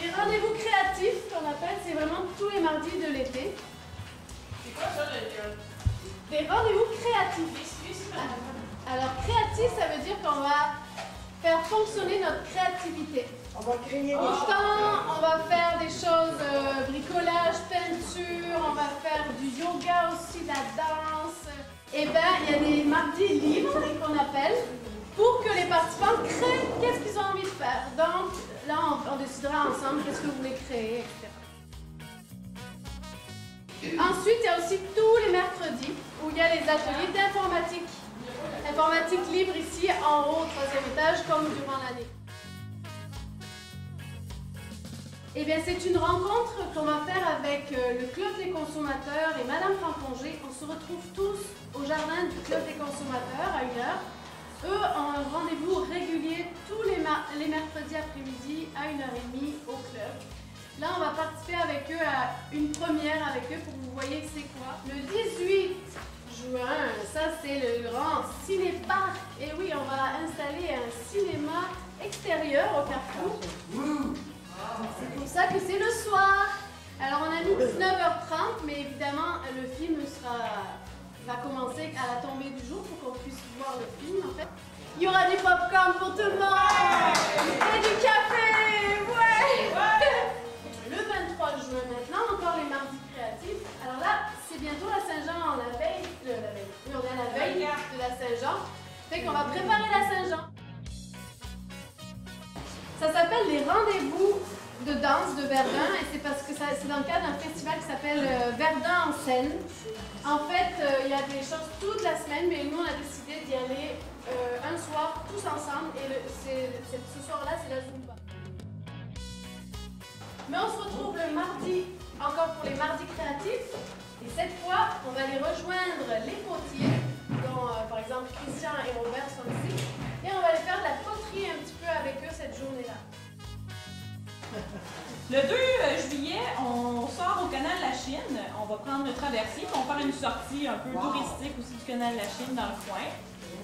Les rendez-vous créatifs, qu'on appelle, c'est vraiment tous les mardis de l'été. C'est quoi ça, Des rendez-vous créatifs. Alors, créatif, ça veut dire qu'on va faire fonctionner notre créativité. On va créer des choses. Autant on va faire des choses, bricolage, peinture, on va faire du yoga aussi, de la danse. Et bien, il y a des mardis libres qu'on appelle pour que les participants créent qu'est-ce qu'ils ont envie de faire. Donc là, on décidera ensemble qu'est-ce que vous voulez créer, etc. Ensuite, il y a aussi tous les mercredis où il y a les ateliers d'informatique. Informatique libre ici en haut au 3e étage comme durant l'année. Eh bien, c'est une rencontre qu'on va faire avec le Club des consommateurs et Madame Franconger. On se retrouve tous au jardin du Club des consommateurs à 1h. Eux ont un rendez-vous régulier tous les mercredis après-midi à 1h30 au club. Là, on va participer avec eux à une première avec eux pour que vous voyez c'est quoi. Le 18 juin, ça c'est le grand ciné-parc. Et oui, on va installer un cinéma extérieur au Carrefour. C'est pour ça que c'est le soir. Alors on a mis 19h30, mais évidemment le film va commencer à la tombée du jour pour qu'on puisse voir le film en fait. Il y aura du popcorn pour tout le monde et du café. Ouais. Le 23 juin maintenant, encore les mardis créatifs. Alors là, c'est bientôt la Saint-Jean, on est à la veille de la Saint-Jean. Fait qu'on va préparer la Saint-Jean. Ça s'appelle les rendez-vous de danse de Verdun et c'est parce que c'est dans le cadre d'un festival qui s'appelle Verdun en scène. En fait, il y a des choses toute la semaine, mais nous on a décidé d'y aller un soir tous ensemble et ce soir-là c'est la Zumba. Mais on se retrouve le mardi, encore pour les mardis créatifs. Et cette fois, on va aller rejoindre les potiers, dont par exemple Christian et Robert sont ici. Et on va aller faire de la poterie un petit peu avec eux cette journée-là. Le 2 juillet, on sort au canal de la Chine. On va prendre le traversier, on va faire une sortie un peu touristique aussi du canal de la Chine dans le coin.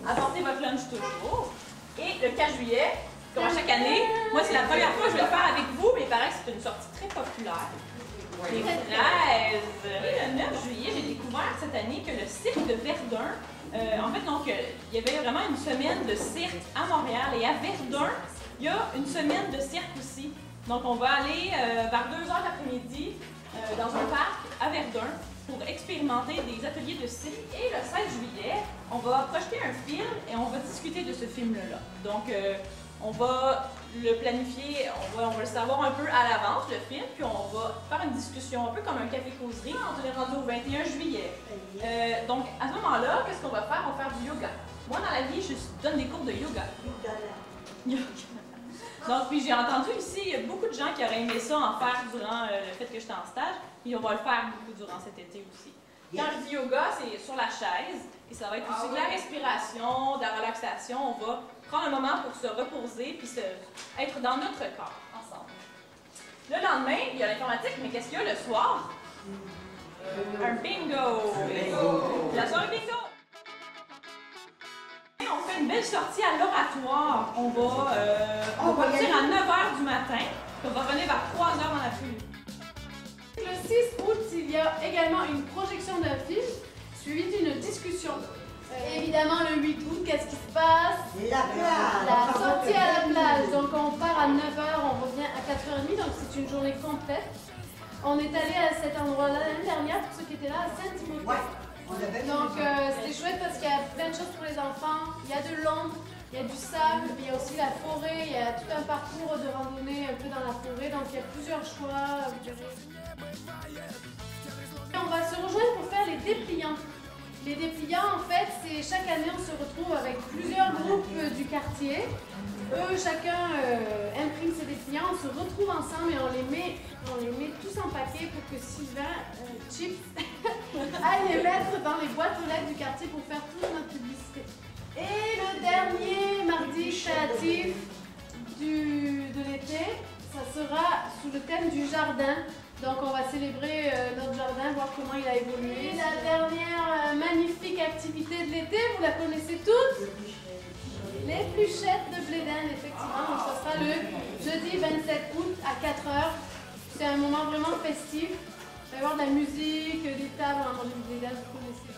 Apportez votre lunch toujours. Et le 4 juillet, comme à chaque année, moi c'est la première fois que je vais le faire avec vous, mais il paraît que c'est une sortie très populaire. Les 13 et le 9 juillet, j'ai découvert cette année que le cirque de Verdun, en fait, donc, il y avait vraiment une semaine de cirque à Montréal et à Verdun, il y a une semaine de cirque aussi. Donc, on va aller vers 2h l'après-midi dans un parc à Verdun pour expérimenter des ateliers de cirque. Et le 16 juillet, on va projeter un film et on va discuter de ce film-là. Donc, on va le planifier, on va le savoir un peu à l'avance, le film, puis on va faire une discussion, un peu comme un café-causerie. On est rendu au 21 juillet. Donc, à ce moment-là, qu'est-ce qu'on va faire? On va faire du yoga. Moi, dans la vie, je donne des cours de yoga. Donc, puis j'ai entendu ici, il y a beaucoup de gens qui auraient aimé ça en faire durant le fait que j'étais en stage, et on va le faire beaucoup durant cet été aussi. Quand je dis yoga, c'est sur la chaise, et ça va être aussi de la respiration, de la relaxation. On va prendre un moment pour se reposer, puis être dans notre corps, ensemble. Le lendemain, il y a l'informatique, mais qu'est-ce qu'il y a le soir? Un bingo! La soirée bingo! On fait une belle sortie à l'oratoire. On va partir à 9h du matin, puis on va revenir vers 3h dans l'après-midi. Le 6 août, il y a également une projection d'un film suivie d'une discussion. Évidemment, le 8 août, qu'est-ce qui se passe? La plage! La sortie à la plage. Donc, on part à 9h, on revient à 4h30, donc c'est une journée complète. On est allé à cet endroit-là l'année dernière, pour ceux qui étaient là, à Saint-Timothée. Ouais. Donc, c'était chouette parce qu'il y a plein de choses pour les enfants. Il y a de l'ombre, il y a du sable, il y a aussi la forêt, il y a tout un parcours de randonnée un peu dans la forêt. Donc, il y a plusieurs choix. On va se rejoindre pour faire les dépliants. Les dépliants, en fait, c'est chaque année, on se retrouve avec plusieurs groupes du quartier. Eux, chacun imprime ses dépliants, on se retrouve ensemble et on les met tous en paquet pour que Sylvain, Chips, aille les mettre dans les boîtes aux lettres du quartier pour faire toute notre publicité. Et le dernier mardi créatif de l'été, ça sera sous le thème du jardin. Donc on va célébrer notre jardin, voir comment il a évolué. Et la dernière magnifique activité de l'été, vous la connaissez toutes? Les pluchettes de blé d'Inde, effectivement. Donc ce sera le jeudi 27 août 4 heures. C'est un moment vraiment festif. Il va y avoir de la musique, des tables, on va manger des dates, vous connaissez.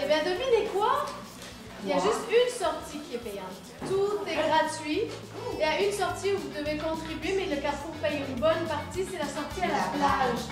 Eh bien, devinez quoi? Il y a juste une sortie qui est payante. Tout est gratuit. Il y a une sortie où vous devez contribuer, mais le Carrefour paye une bonne partie, c'est la sortie à la plage.